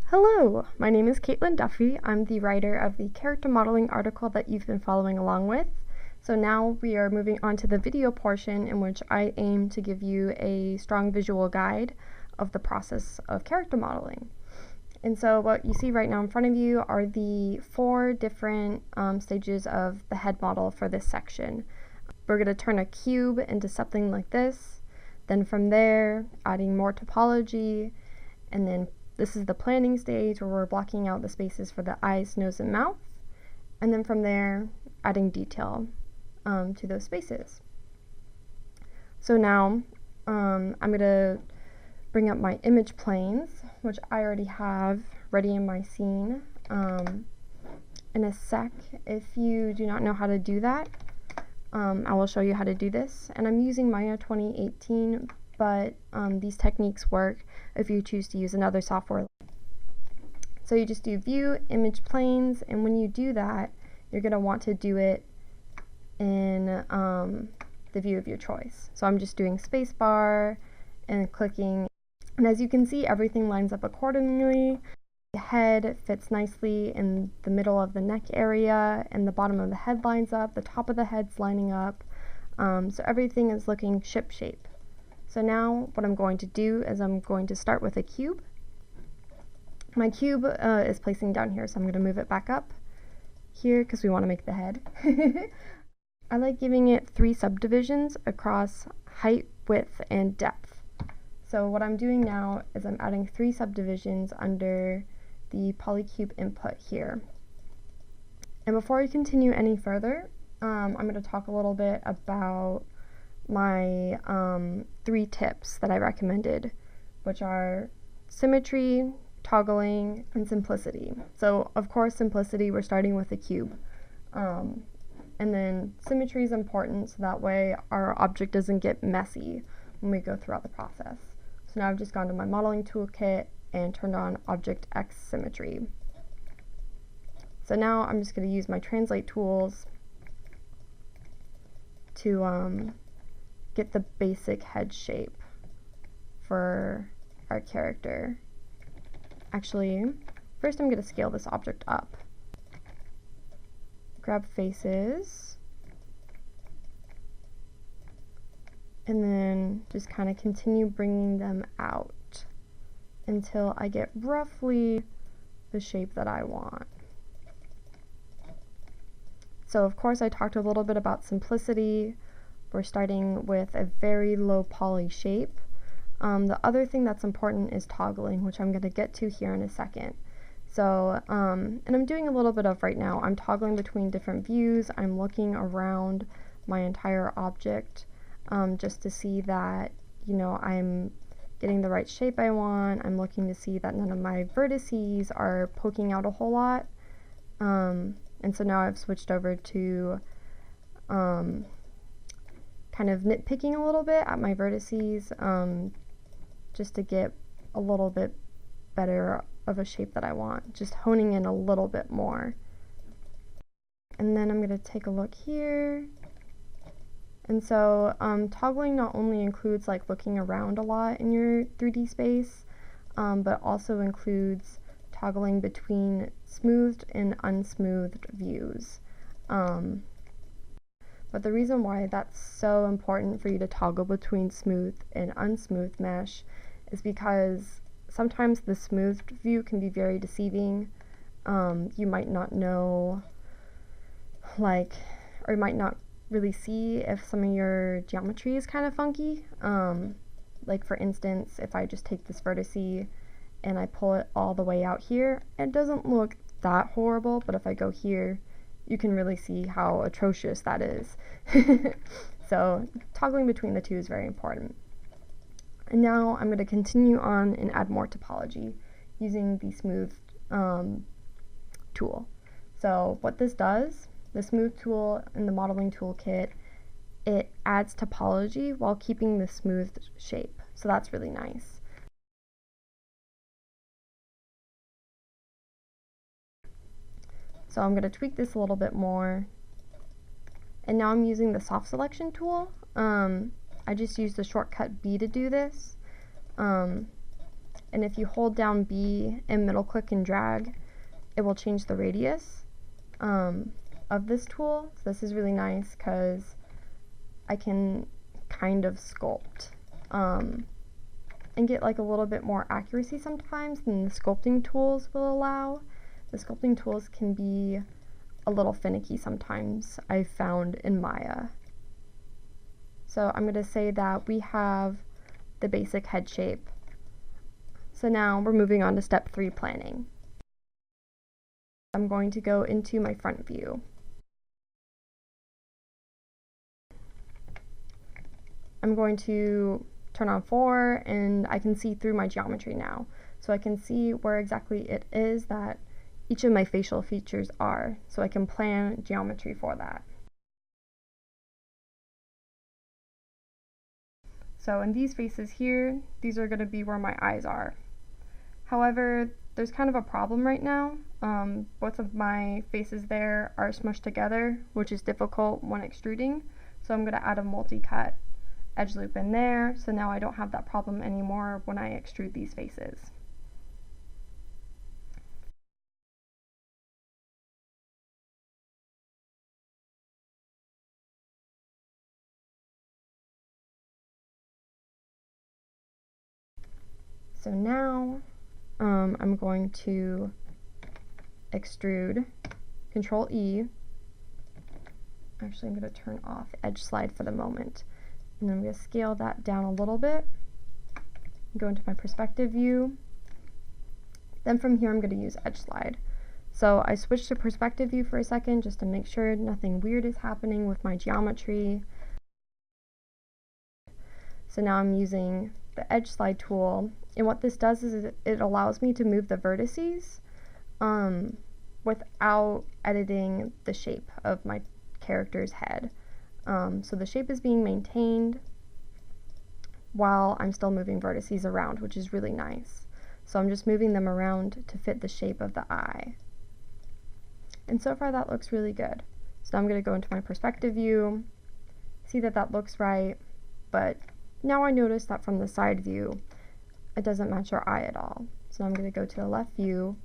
Hello, my name is Caitlin Duffy. I'm the writer of the character modeling article that you've been following along with. So now we are moving on to the video portion in which I aim to give you a strong visual guide of the process of character modeling. And so what you see right now in front of you are the 4 different stages of the head model for this section. We're going to turn a cube into something like this. Then from there, adding more topology, and then this is the planning stage where we're blocking out the spaces for the eyes, nose, and mouth. And then from there, adding detail to those spaces. So now I'm going to bring up my image planes, which I already have ready in my scene. In a sec, if you do not know how to do that, I will show you how to do this. And I'm using Maya 2018, but these techniques work if you choose to use another software. So you just do View, Image Planes, and when you do that, you're going to want to do it in the view of your choice. So I'm just doing spacebar and clicking, and as you can see, everything lines up accordingly. The head fits nicely in the middle of the neck area, and the bottom of the head lines up, the top of the head's lining up, so everything is looking ship-shape. So now what I'm going to do is I'm going to start with a cube. My cube is placing down here, so I'm going to move it back up here because we want to make the head. I like giving it 3 subdivisions across height, width, and depth. So what I'm doing now is I'm adding 3 subdivisions under the polycube input here. And before I continue any further, I'm going to talk a little bit about my 3 tips that I recommended, which are symmetry, toggling, and simplicity. So of course simplicity, we're starting with a cube. And then symmetry is important, so that way our object doesn't get messy when we go throughout the process. So now I've just gone to my modeling toolkit and turned on Object X Symmetry. So now I'm just going to use my translate tools to get the basic head shape for our character. Actually, first I'm going to scale this object up. Grab faces, and then just kind of continue bringing them out until I get roughly the shape that I want. So of course I talked a little bit about simplicity. We're starting with a very low poly shape. The other thing that's important is toggling, which I'm going to get to here in a second. So, and I'm doing a little bit of right now. I'm toggling between different views. I'm looking around my entire object just to see that, you know, I'm getting the right shape I want. I'm looking to see that none of my vertices are poking out a whole lot. And so now I've switched over to kind of nitpicking a little bit at my vertices just to get a little bit better of a shape that I want, just honing in a little bit more. And then I'm going to take a look here. And so toggling not only includes like looking around a lot in your 3D space, but also includes toggling between smoothed and unsmoothed views. But the reason why that's so important for you to toggle between smooth and unsmoothed mesh is because sometimes the smoothed view can be very deceiving. You might not know, or you might not really see if some of your geometry is kind of funky. Like for instance, if I just take this vertice and I pull it all the way out here, it doesn't look that horrible, but if I go here, you can really see how atrocious that is. So toggling between the two is very important. And now I'm going to continue on and add more topology using the smooth tool. So what this does, the smooth tool in the modeling toolkit, it adds topology while keeping the smooth shape. So that's really nice. So I'm going to tweak this a little bit more. And now I'm using the soft selection tool. I just used the shortcut B to do this. and if you hold down B and middle click and drag, it will change the radius of this tool. So this is really nice because I can kind of sculpt and get like a little bit more accuracy sometimes than the sculpting tools will allow. The sculpting tools can be a little finicky sometimes, I've found in Maya. So I'm going to say that we have the basic head shape. So now we're moving on to step 3, planning. I'm going to go into my front view. I'm going to turn on 4, and I can see through my geometry now. So I can see where exactly it is that each of my facial features are, so I can plan geometry for that. So in these faces here, these are going to be where my eyes are. However, there's kind of a problem right now. Both of my faces there are smushed together, which is difficult when extruding. So I'm going to add a multi-cut edge loop in there, so now I don't have that problem anymore when I extrude these faces. So now I'm going to extrude, Control E. Actually, I'm going to turn off edge slide for the moment. And then I'm going to scale that down a little bit. Go into my perspective view. Then from here I'm going to use edge slide. So I switched to perspective view for a second just to make sure nothing weird is happening with my geometry. So now I'm using the edge slide tool, and what this does is it allows me to move the vertices without editing the shape of my character's head. So the shape is being maintained while I'm still moving vertices around, which is really nice. So I'm just moving them around to fit the shape of the eye. And so far that looks really good. So now I'm going to go into my perspective view, see that that looks right, but now I notice that from the side view, it doesn't match our eye at all. So now I'm going to go to the left view,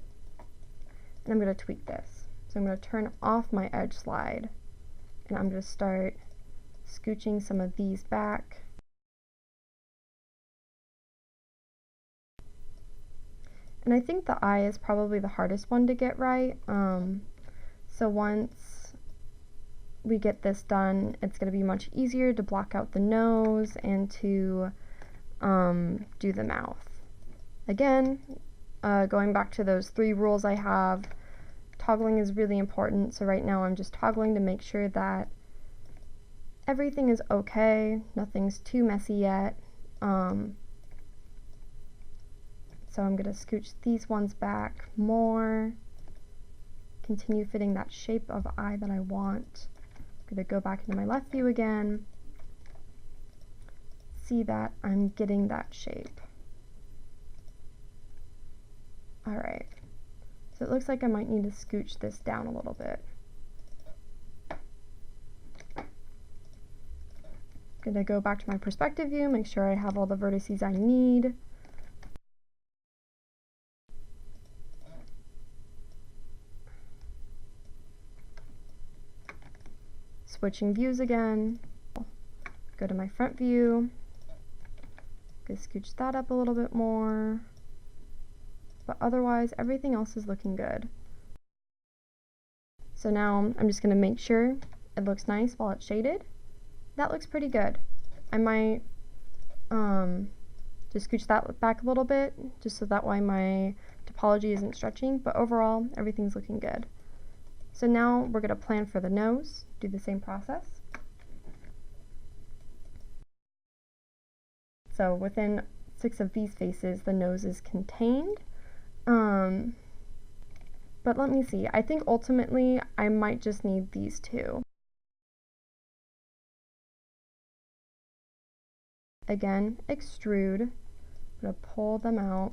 and I'm going to tweak this. So I'm going to turn off my edge slide, and I'm going to start scooching some of these back. And I think the eye is probably the hardest one to get right. So once we get this done, it's going to be much easier to block out the nose and to do the mouth. Again, going back to those 3 rules I have, toggling is really important. So right now I'm just toggling to make sure that everything is okay, nothing's too messy yet. So I'm going to scooch these ones back more, continue fitting that shape of eye that I want. I'm going to go back into my left view again, see that I'm getting that shape. Alright, so it looks like I might need to scooch this down a little bit. I'm going to go back to my perspective view, make sure I have all the vertices I need. Switching views again, go to my front view, go scooch that up a little bit more, but otherwise everything else is looking good. So now I'm just going to make sure it looks nice while it's shaded. That looks pretty good. I might just scooch that back a little bit, just so that way my topology isn't stretching, but overall everything's looking good. So now we're going to plan for the nose, do the same process. So within 6 of these faces, the nose is contained. But let me see, I think ultimately I might just need these 2. Again, extrude, I'm going to pull them out.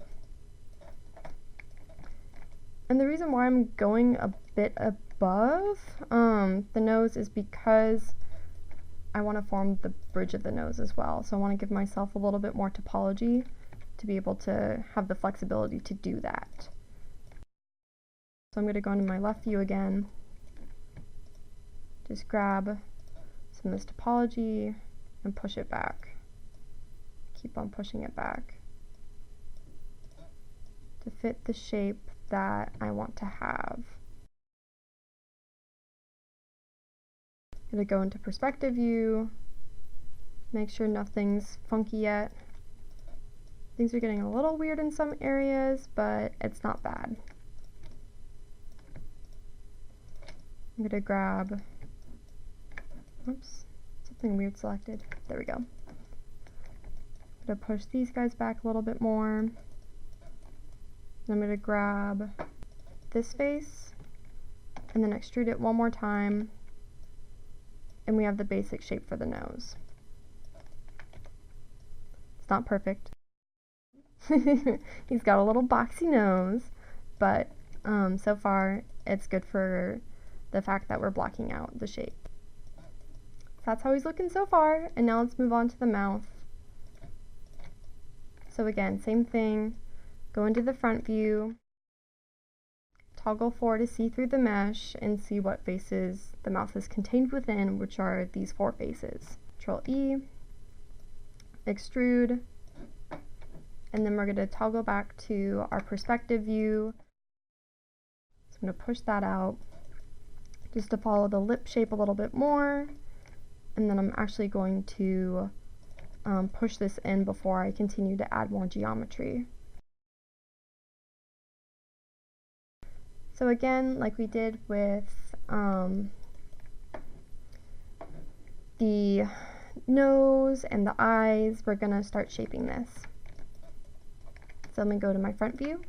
And the reason why I'm going a bit above the nose is because I want to form the bridge of the nose as well. So I want to give myself a little bit more topology to be able to have the flexibility to do that. So I'm going to go into my left view again, just grab some of this topology and push it back. Keep on pushing it back to fit the shape that I want to have. I'm going to go into perspective view, make sure nothing's funky yet. Things are getting a little weird in some areas, but it's not bad. I'm going to grab, oops, something weird selected. There we go. I'm going to push these guys back a little bit more. I'm going to grab this face and then extrude it one more time, and we have the basic shape for the nose. It's not perfect. He's got a little boxy nose, but so far it's good for the fact that we're blocking out the shape. So that's how he's looking so far, and now let's move on to the mouth. So again, same thing, go into the front view, toggle 4 to see through the mesh and see what faces the mouth is contained within, which are these 4 faces. Control E, extrude, and then we're going to toggle back to our perspective view. So I'm going to push that out just to follow the lip shape a little bit more, and then I'm actually going to push this in before I continue to add more geometry. So again, like we did with the nose and the eyes, we're going to start shaping this. So let me go to my front view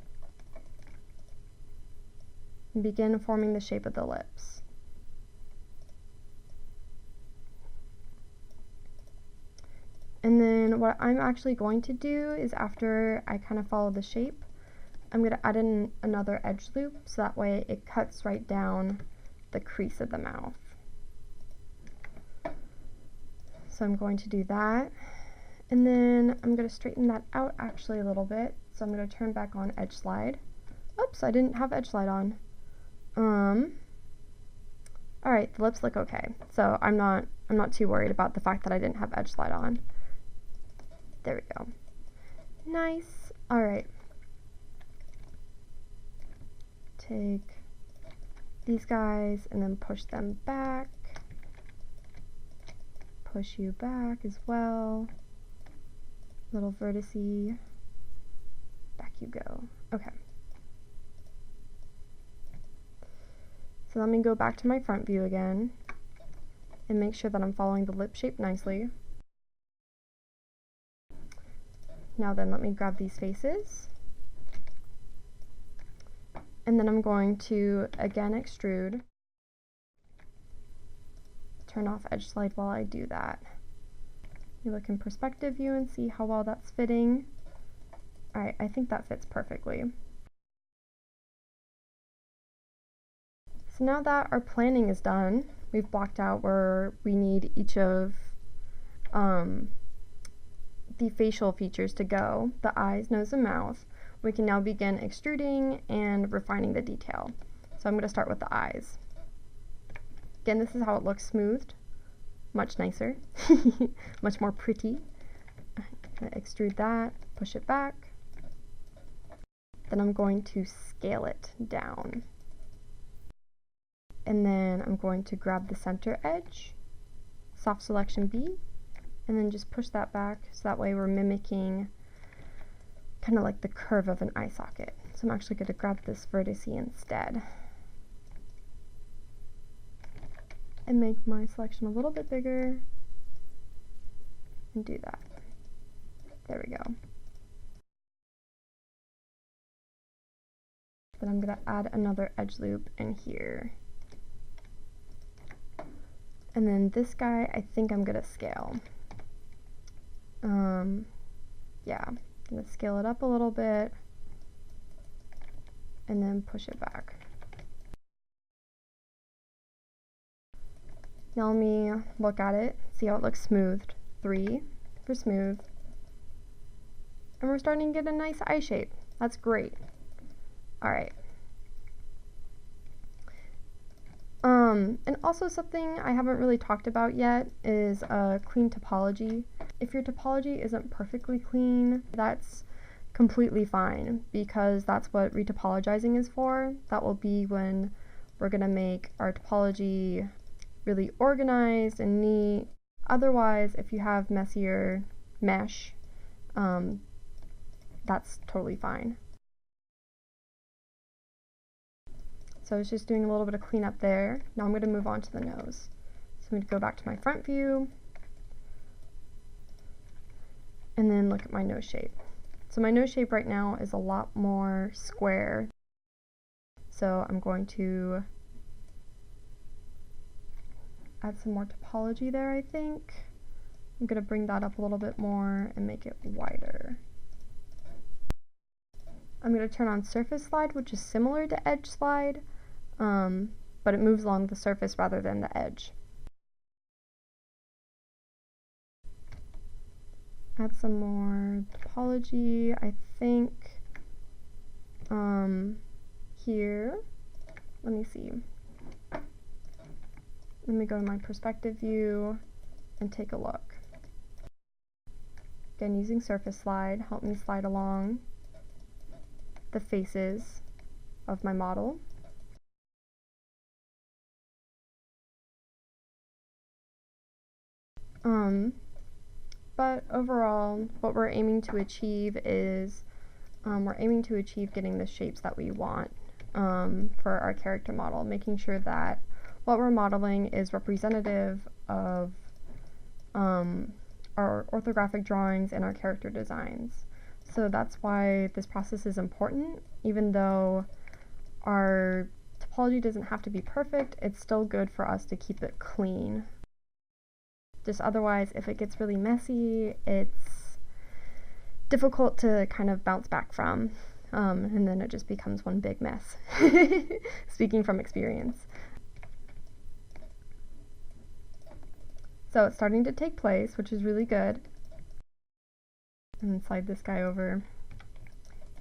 and begin forming the shape of the lips. And then what I'm actually going to do is, after I kind of follow the shape, I'm going to add in another edge loop so that way it cuts right down the crease of the mouth. So I'm going to do that, and then I'm going to straighten that out actually a little bit. So I'm going to turn back on edge slide. Oops, I didn't have edge slide on. Alright, the lips look okay. So I'm not too worried about the fact that I didn't have edge slide on. There we go. Nice. Alright. Take these guys and then push them back. Push you back as well. Little vertice. Back you go. Okay. So let me go back to my front view again and make sure that I'm following the lip shape nicely. Now then, let me grab these faces. And then I'm going to again extrude. Turn off edge slide while I do that. You look in perspective view and see how well that's fitting. Alright, I think that fits perfectly. So now that our planning is done, we've blocked out where we need each of the facial features to go, the eyes, nose, and mouth. We can now begin extruding and refining the detail. So I'm going to start with the eyes. Again, this is how it looks smoothed. Much nicer. Much more pretty. I'm going to extrude that, push it back. Then I'm going to scale it down. And then I'm going to grab the center edge, soft selection B, and then just push that back so that way we're mimicking kind of like the curve of an eye socket. So I'm actually going to grab this vertice instead and make my selection a little bit bigger and do that. There we go. Then I'm going to add another edge loop in here. And then this guy, I think I'm going to scale. Yeah, I'm going to scale it up a little bit and then push it back. Now let me look at it, see how it looks smoothed. 3 for smooth, And we're starting to get a nice eye shape. That's great. All right. And also something I haven't really talked about yet is clean topology. If your topology isn't perfectly clean, that's completely fine, because that's what re-topologizing is for. That will be when we're going to make our topology really organized and neat. Otherwise, if you have messier mesh, that's totally fine. So I was just doing a little bit of cleanup there. Now I'm going to move on to the nose. So I'm going to go back to my front view and then look at my nose shape. So my nose shape right now is a lot more square. So I'm going to add some more topology there, I think. I'm going to bring that up a little bit more and make it wider. I'm going to turn on surface slide, which is similar to edge slide, but it moves along the surface rather than the edge. Add some more topology, I think, here. Let me see. Let me go to my perspective view and take a look. Again, using surface slide, help me slide along the faces of my model. But overall, what we're aiming to achieve is we're aiming to achieve getting the shapes that we want for our character model, making sure that what we're modeling is representative of our orthographic drawings and our character designs. So that's why this process is important. Even though our topology doesn't have to be perfect, it's still good for us to keep it clean. Just otherwise, if it gets really messy, it's difficult to kind of bounce back from, and then it just becomes one big mess. Speaking from experience. So it's starting to take place, which is really good. And then slide this guy over.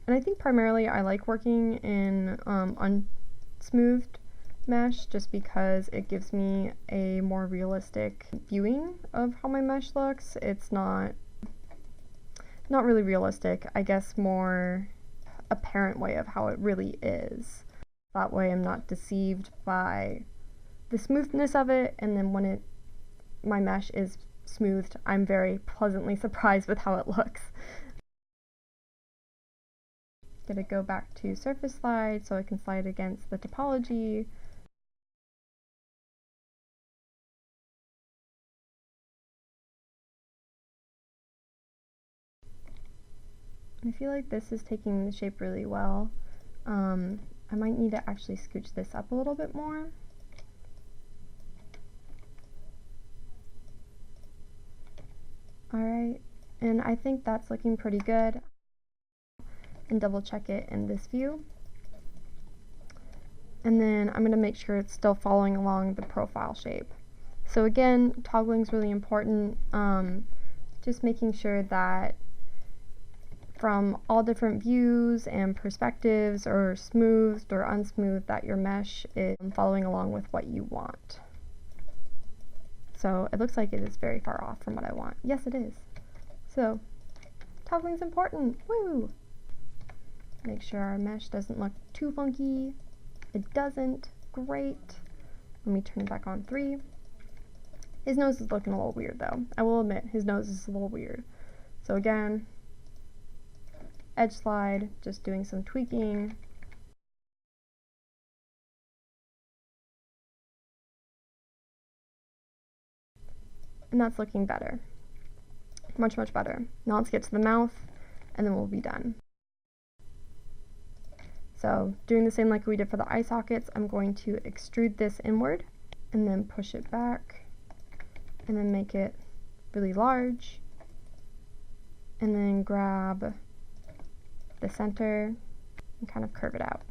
And I think primarily I like working in unsmoothed mesh just because it gives me a more realistic viewing of how my mesh looks. It's not really realistic, I guess more apparent way of how it really is. That way I'm not deceived by the smoothness of it, and then when my mesh is smoothed, I'm very pleasantly surprised with how it looks. Gonna go back to surface slide so I can slide against the topology. I feel like this is taking the shape really well. I might need to actually scooch this up a little bit more. Alright, and I think that's looking pretty good. And double check it in this view. And then I'm going to make sure it's still following along the profile shape. So again, toggling is really important. Just making sure that from all different views and perspectives, or smoothed or unsmoothed, that your mesh is following along with what you want. So it looks like it is very far off from what I want. Yes, it is. So toggling is important. Woo! Make sure our mesh doesn't look too funky. It doesn't. Great. Let me turn it back on 3. His nose is looking a little weird though. I will admit, his nose is a little weird. So again, edge slide, just doing some tweaking. And that's looking better. Much, much better. Now let's get to the mouth, and then we'll be done. So doing the same like we did for the eye sockets, I'm going to extrude this inward, and then push it back, and then make it really large, and then grab the center and kind of curve it out.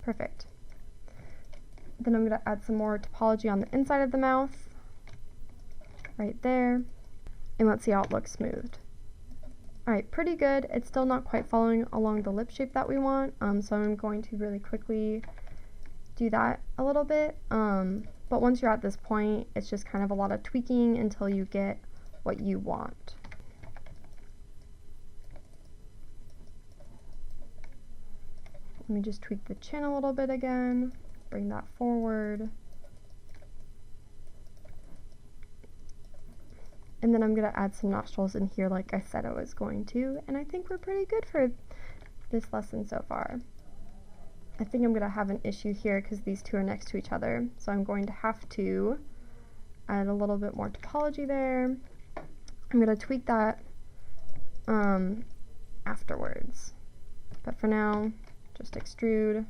Perfect. Then I'm going to add some more topology on the inside of the mouth, right there, and let's see how it looks smoothed. Alright, pretty good. It's still not quite following along the lip shape that we want, so I'm going to really quickly do that a little bit. But once you're at this point, it's just kind of a lot of tweaking until you get what you want. Let me just tweak the chin a little bit again, bring that forward. And then I'm going to add some nostrils in here like I said I was going to, and I think we're pretty good for this lesson so far. I think I'm going to have an issue here because these two are next to each other, so I'm going to have to add a little bit more topology there. I'm going to tweak that afterwards, but for now, just extrude,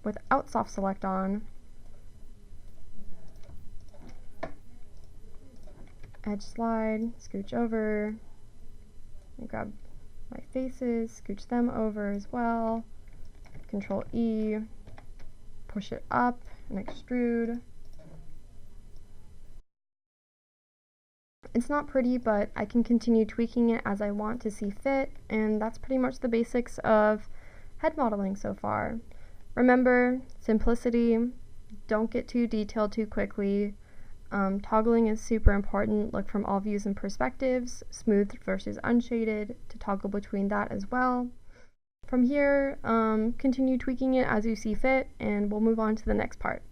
without soft select on, edge slide, scooch over, and grab my faces, scooch them over as well, Control E, push it up and extrude. It's not pretty, but I can continue tweaking it as I want to see fit, and that's pretty much the basics of head modeling so far. Remember, simplicity, don't get too detailed too quickly. Toggling is super important. Look from all views and perspectives, smooth versus unshaded, to toggle between that as well. From here, continue tweaking it as you see fit, and we'll move on to the next part.